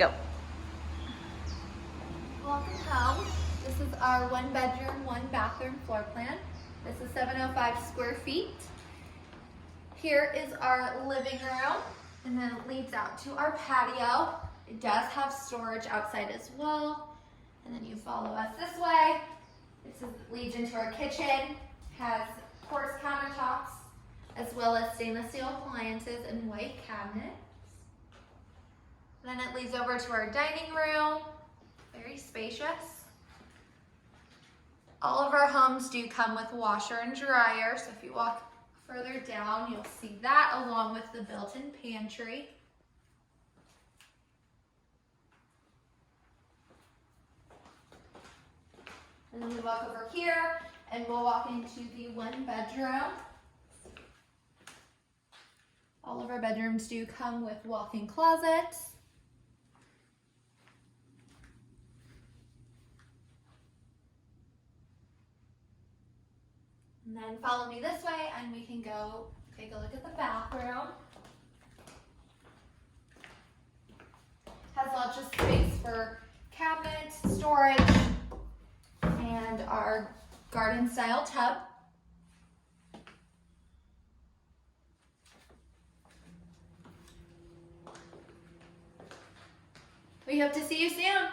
go. Welcome home. This is our 1-bedroom, 1-bathroom floor plan. This is 705 square feet. Here is our living room, and then it leads out to our patio. It does have storage outside as well. And then you follow us this way. This leads into our kitchen. Has quartz countertops, as well as stainless steel appliances and white cabinets. Then it leads over to our dining room. Very spacious. All of our homes do come with washer and dryer, so if you walk further down, you'll see that along with the built-in pantry. And then we walk over here and we'll walk into the 1-bedroom. All of our bedrooms do come with walk-in closets. And then follow me this way and we can go take a look at the bathroom. Has lots of space for cabinets, storage, and our garden style tub. We hope to see you soon.